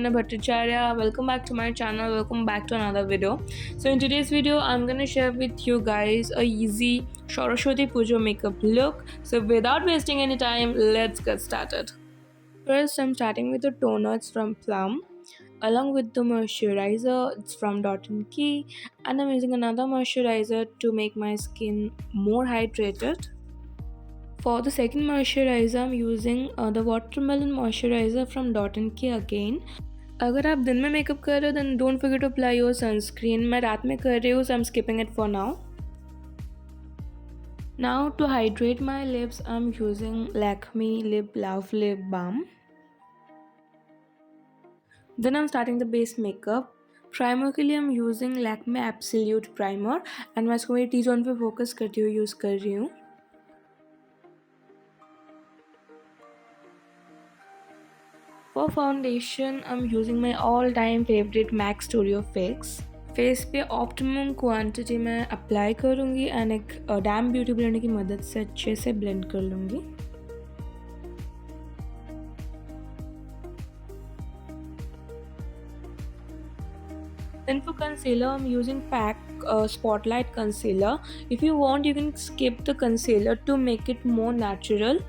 Debolina Bhattacharyya. Welcome back to my channel. Welcome back to another video. So in today's video, I'm gonna share with you guys a easy Saraswati Puja makeup look. So without wasting any time, let's get started. First, I'm starting with the toner. It's from Plum. Along with the moisturizer, it's from Dot and Key, and I'm using another moisturizer to make my skin more hydrated. For the second moisturizer, I'm using the watermelon moisturizer from Dot and Key again. अगर आप दिन में makeup कर रहे हो then don't forget to apply your sunscreen. मैं रात में कर रही हूँ so I'm skipping it for now. Now to hydrate my lips, I'm using Lakme Lip Love Lip Balm. Then I'm starting the base makeup. Primer के लिए I'm using Lakme Absolute Primer and मैं इसको मेरी T zone पे focus करती हुई use कर रही हूँ. For foundation, I'm using my all-time favorite MAC Studio Fix. Face पे ऑप्टिमम क्वांटिटी में अप्लाई करूँगी एंड एक डैम ब्यूटी ब्लेंडर की मदद से अच्छे से ब्लेंड कर लूँगी. Then for concealer, I'm using PAC Spotlight Concealer. If you want, you can skip the concealer to make it more natural.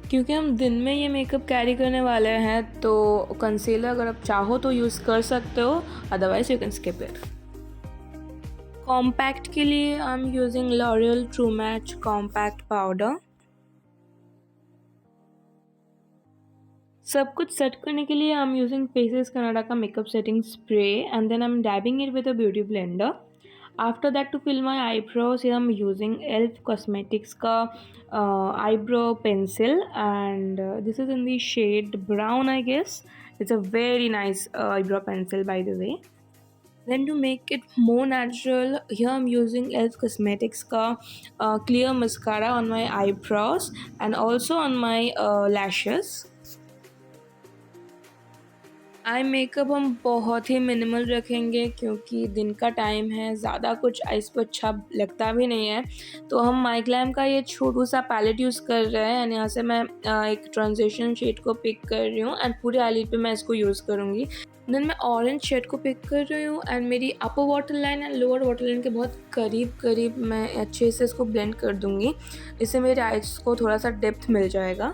क्योंकि हम दिन में ये मेकअप कैरी करने वाले हैं तो कंसीलर अगर आप चाहो तो यूज़ कर सकते हो, otherwise you can skip it. Compact के लिए I am using L'Oreal True Match compact powder. सब कुछ सेट करने के लिए I am using Faces Canada का makeup setting spray and then I am dabbing it with a beauty blender. After that, to fill my eyebrows, here I'm using ELF Cosmetics का eyebrow pencil and this is in the shade brown, I guess. It's a very nice eyebrow pencil, by the way. Then to make it more natural, here I'm using ELF Cosmetics का clear mascara on my eyebrows and also on my lashes. Eye makeup हम बहुत ही minimal रखेंगे क्योंकि दिन का time है, ज़्यादा कुछ आइस पर अच्छा लगता भी नहीं है. तो हम माइग्लैम का ये छोटू सा पैलेट यूज़ कर रहे हैं एंड यहाँ से मैं एक ट्रांजिशन शेड को पिक कर रही हूँ एंड पूरे आईलिड पे मैं इसको यूज़ करूँगी. देन मैं ऑरेंज शेड को पिक कर रही हूँ एंड मेरी upper water line and lower water line के बहुत करीब मैं अच्छे से इसको ब्लेंड कर दूँगी. इससे मेरे आइज को थोड़ा सा डेप्थ मिल जाएगा.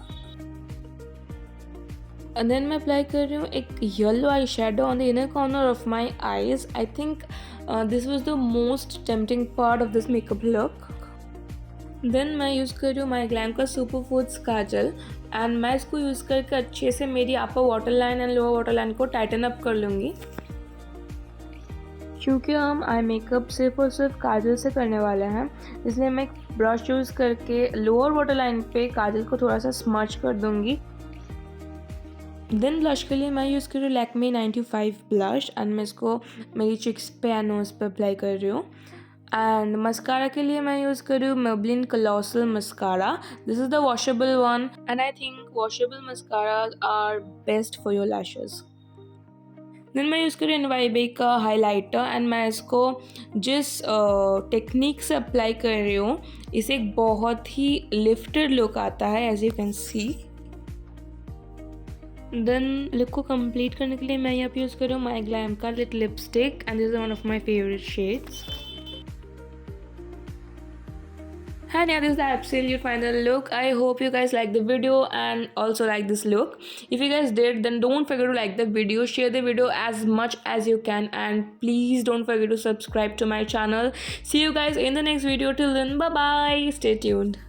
एंड देन मैं अप्लाई कर रही हूँ एक yellow eye shadow on the inner corner of my eyes. I think this was the most tempting part of this makeup look. Then मैं यूज़ कर रही हूँ माई ग्लैम का सुपर फूड्स काजल एंड मैं इसको यूज़ करके अच्छे से मेरी upper water line and lower water line को टाइटन अप कर लूँगी. क्योंकि हम आई मेकअप सिर्फ और सिर्फ काजल से करने वाले हैं इसलिए मैं ब्रश यूज़ करके लोअर वाटर लाइन पे काजल को थोड़ा सा स्मच कर दूँगी. देन ब्लश के लिए मैं यूज़ कर रही हूँ लैक्मे 95 ब्लश एंड मैं इसको मेरी चिक्स पे एंड नोज़ पे अप्लाई कर रही हूँ. एंड मस्कारा के लिए मैं यूज़ कर रही हूँ Maybelline Colossal mascara. This is the washable one and I think washable mascara are best for your lashes. Then मैं यूज़ कर रही हूँ एनवाईबी का हाईलाइटर एंड मैं इसको जिस टेक्निक से अप्लाई कर रही हूँ इसे एक बहुत ही लिफ्टेड लुक आता है as you can see. Then look को कंप्लीट करने के लिए मैं यहाँ पे यूज़ कर रही हूँ माई ग्लैम का lit lipstick and this is one of my favourite shades. And yeah, this is the absolute final look. I hope you guys like the video and also like this look. If you guys did, then don't forget to like the video, share the video as much as you can, and please don't forget to subscribe to my channel. See you guys in the next video. Till then, bye bye, stay tuned.